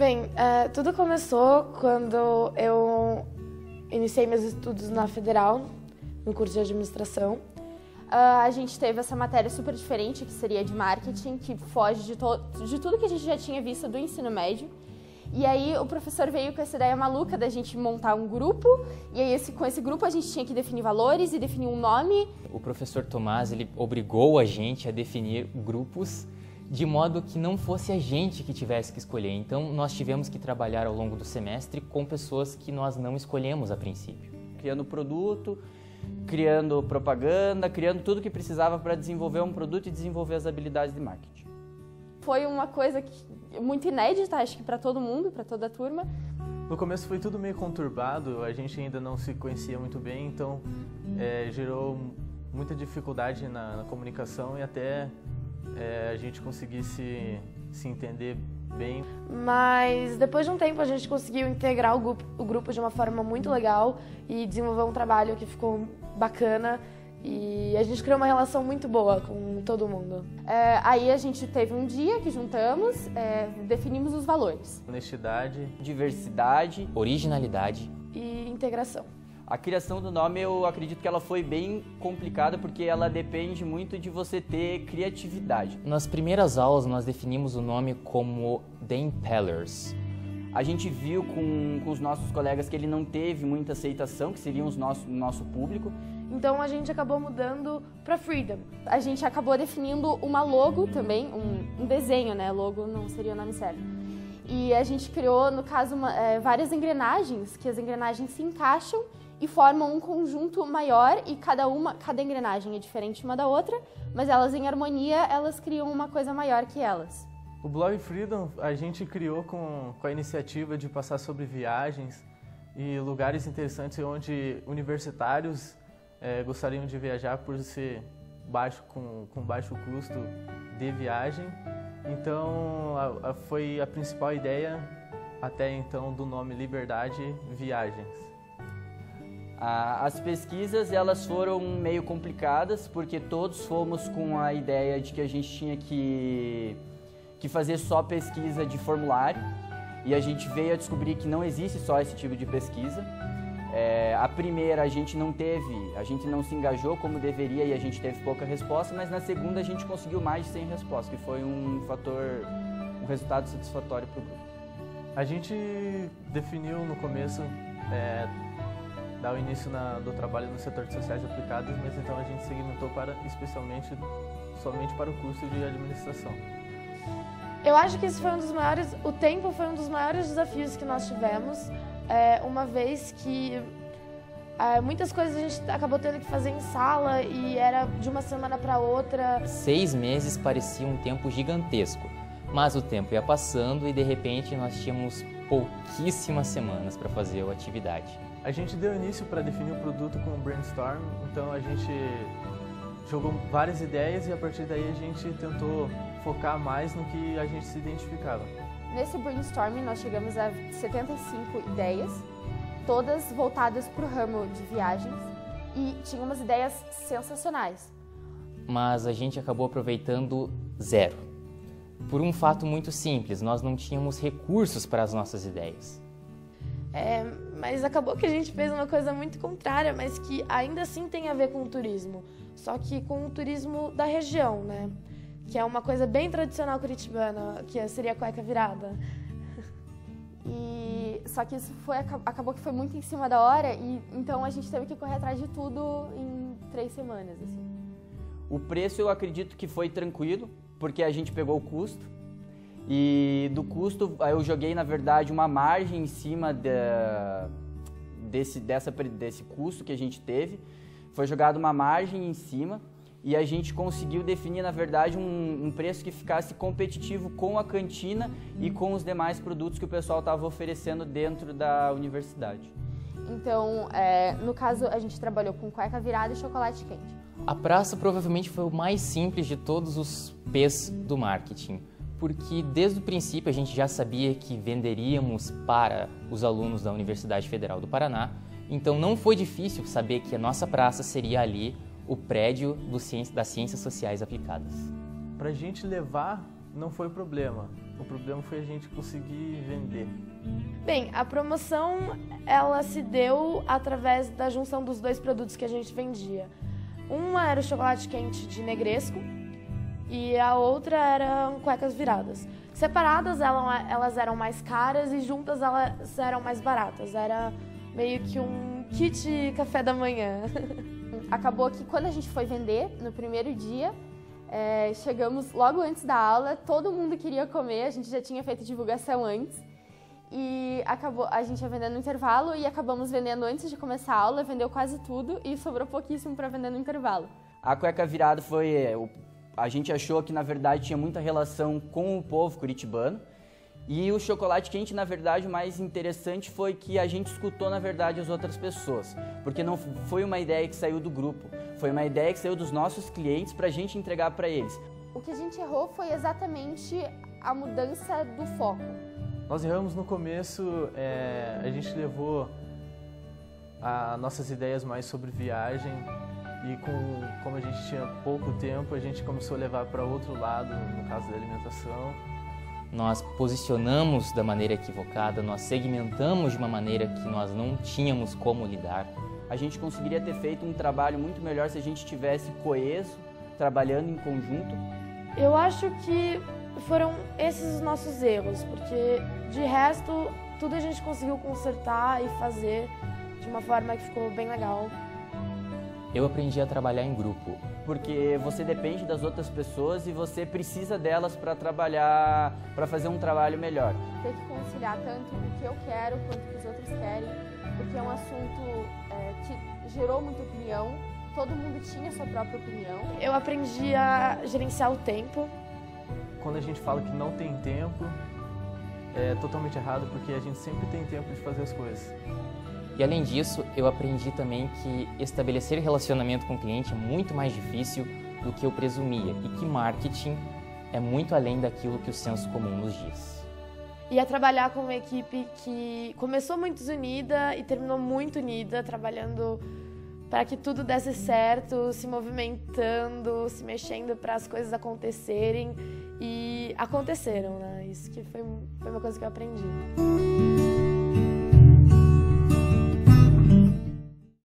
Bem, tudo começou quando eu iniciei meus estudos na Federal, no curso de administração. A gente teve essa matéria super diferente, que seria de marketing, que foge de tudo que a gente já tinha visto do ensino médio. E aí o professor veio com essa ideia maluca da gente montar um grupo, e aí com esse grupo a gente tinha que definir valores e definir um nome. O professor Tomás, ele obrigou a gente a definir grupos de modo que não fosse a gente que tivesse que escolher. Então nós tivemos que trabalhar ao longo do semestre com pessoas que nós não escolhemos a princípio. Criando produto, criando propaganda, criando tudo que precisava para desenvolver um produto e desenvolver as habilidades de marketing. Foi uma coisa muito inédita, acho que para todo mundo, para toda a turma. No começo foi tudo meio conturbado, a gente ainda não se conhecia muito bem, então gerou muita dificuldade na comunicação e até a gente conseguir se entender bem. Mas depois de um tempo a gente conseguiu integrar o grupo de uma forma muito legal e desenvolver um trabalho que ficou bacana. E a gente criou uma relação muito boa com todo mundo. Aí a gente teve um dia que juntamos, definimos os valores. Honestidade, diversidade, originalidade e integração. A criação do nome, eu acredito que ela foi bem complicada porque ela depende muito de você ter criatividade. Nas primeiras aulas nós definimos o nome como The Impellers. A gente viu com os nossos colegas que ele não teve muita aceitação, que seriam o nosso público. Então a gente acabou mudando para Freedom. A gente acabou definindo uma logo também, um desenho, né? Logo não seria o nome certo. E a gente criou, no caso, várias engrenagens, que as engrenagens se encaixam e formam um conjunto maior e cada engrenagem é diferente uma da outra, mas elas em harmonia, elas criam uma coisa maior que elas. O blog Freedom a gente criou com a iniciativa de passar sobre viagens e lugares interessantes onde universitários gostariam de viajar por ser com baixo custo de viagem. Então foi a principal ideia até então do nome Liberdade Viagens. As pesquisas elas foram meio complicadas porque todos fomos com a ideia de que a gente tinha que fazer só pesquisa de formulário e a gente veio a descobrir que não existe só esse tipo de pesquisa. A primeira a gente não se engajou como deveria e a gente teve pouca resposta, mas na segunda a gente conseguiu mais de 100 respostas, que foi um resultado satisfatório para o grupo. A gente definiu no começo dar o início do trabalho no setor de sociais aplicadas, mas então a gente segmentou somente para o curso de administração. Eu acho que o tempo foi um dos maiores desafios que nós tivemos, uma vez que muitas coisas a gente acabou tendo que fazer em sala e era de uma semana para outra. 6 meses parecia um tempo gigantesco, mas o tempo ia passando e de repente nós tínhamos pouquíssimas semanas para fazer a atividade. A gente deu início para definir o produto com o brainstorm, então a gente jogou várias ideias e a partir daí a gente tentou focar mais no que a gente se identificava. Nesse brainstorming nós chegamos a 75 ideias, todas voltadas para o ramo de viagens e tinha umas ideias sensacionais. Mas a gente acabou aproveitando 0. Por um fato muito simples, nós não tínhamos recursos para as nossas ideias. Mas acabou que a gente fez uma coisa muito contrária, mas que ainda assim tem a ver com o turismo, só que com o turismo da região, né? Que é uma coisa bem tradicional curitibana, que seria a cueca virada. Só que isso acabou que foi muito em cima da hora, e então a gente teve que correr atrás de tudo em 3 semanas. Assim. O preço eu acredito que foi tranquilo, porque a gente pegou o custo. E do custo eu joguei, na verdade, uma margem em cima desse custo que a gente teve. Foi jogada uma margem em cima e a gente conseguiu definir, na verdade, um preço que ficasse competitivo com a cantina e com os demais produtos que o pessoal estava oferecendo dentro da universidade. Então, no caso, a gente trabalhou com cueca virada e chocolate quente. A praça provavelmente foi o mais simples de todos os P's do marketing, porque desde o princípio a gente já sabia que venderíamos para os alunos da Universidade Federal do Paraná, então não foi difícil saber que a nossa praça seria ali o prédio das Ciências Sociais Aplicadas. Para a gente levar não foi problema, O problema foi a gente conseguir vender. Bem, a promoção ela se deu através da junção dos dois produtos que a gente vendia. Uma era o chocolate quente de Negresco e a outra eram cuecas viradas. Separadas elas eram mais caras e juntas elas eram mais baratas. Era meio que um kit café da manhã. Acabou que quando a gente foi vender, no primeiro dia, chegamos logo antes da aula, todo mundo queria comer, a gente já tinha feito divulgação antes. E a gente ia vendendo no intervalo e acabamos vendendo antes de começar a aula, vendeu quase tudo e sobrou pouquíssimo para vender no intervalo. A cueca virada a gente achou que na verdade tinha muita relação com o povo curitibano. E o chocolate quente, na verdade, o mais interessante foi que a gente escutou, na verdade, as outras pessoas. Porque não foi uma ideia que saiu do grupo, foi uma ideia que saiu dos nossos clientes para a gente entregar para eles. O que a gente errou foi exatamente a mudança do foco. Nós erramos no começo, a gente levou as nossas ideias mais sobre viagem e como a gente tinha pouco tempo, a gente começou a levar para outro lado, no caso da alimentação. Nós posicionamos da maneira equivocada, nós segmentamos de uma maneira que nós não tínhamos como lidar. A gente conseguiria ter feito um trabalho muito melhor se a gente tivesse coeso, trabalhando em conjunto. Eu acho que foram esses os nossos erros, porque de resto tudo a gente conseguiu consertar e fazer de uma forma que ficou bem legal. Eu aprendi a trabalhar em grupo. Porque você depende das outras pessoas e você precisa delas para trabalhar, para fazer um trabalho melhor. Ter que conciliar tanto o que eu quero quanto o que os outros querem, porque é um assunto que gerou muita opinião, todo mundo tinha sua própria opinião. Eu aprendi a gerenciar o tempo. Quando a gente fala que não tem tempo, é totalmente errado, porque a gente sempre tem tempo de fazer as coisas. E além disso, eu aprendi também que estabelecer relacionamento com o cliente é muito mais difícil do que eu presumia e que marketing é muito além daquilo que o senso comum nos diz. E a trabalhar com uma equipe que começou muito unida e terminou muito unida, trabalhando para que tudo desse certo, se movimentando, se mexendo para as coisas acontecerem e aconteceram, né? Isso que foi uma coisa que eu aprendi.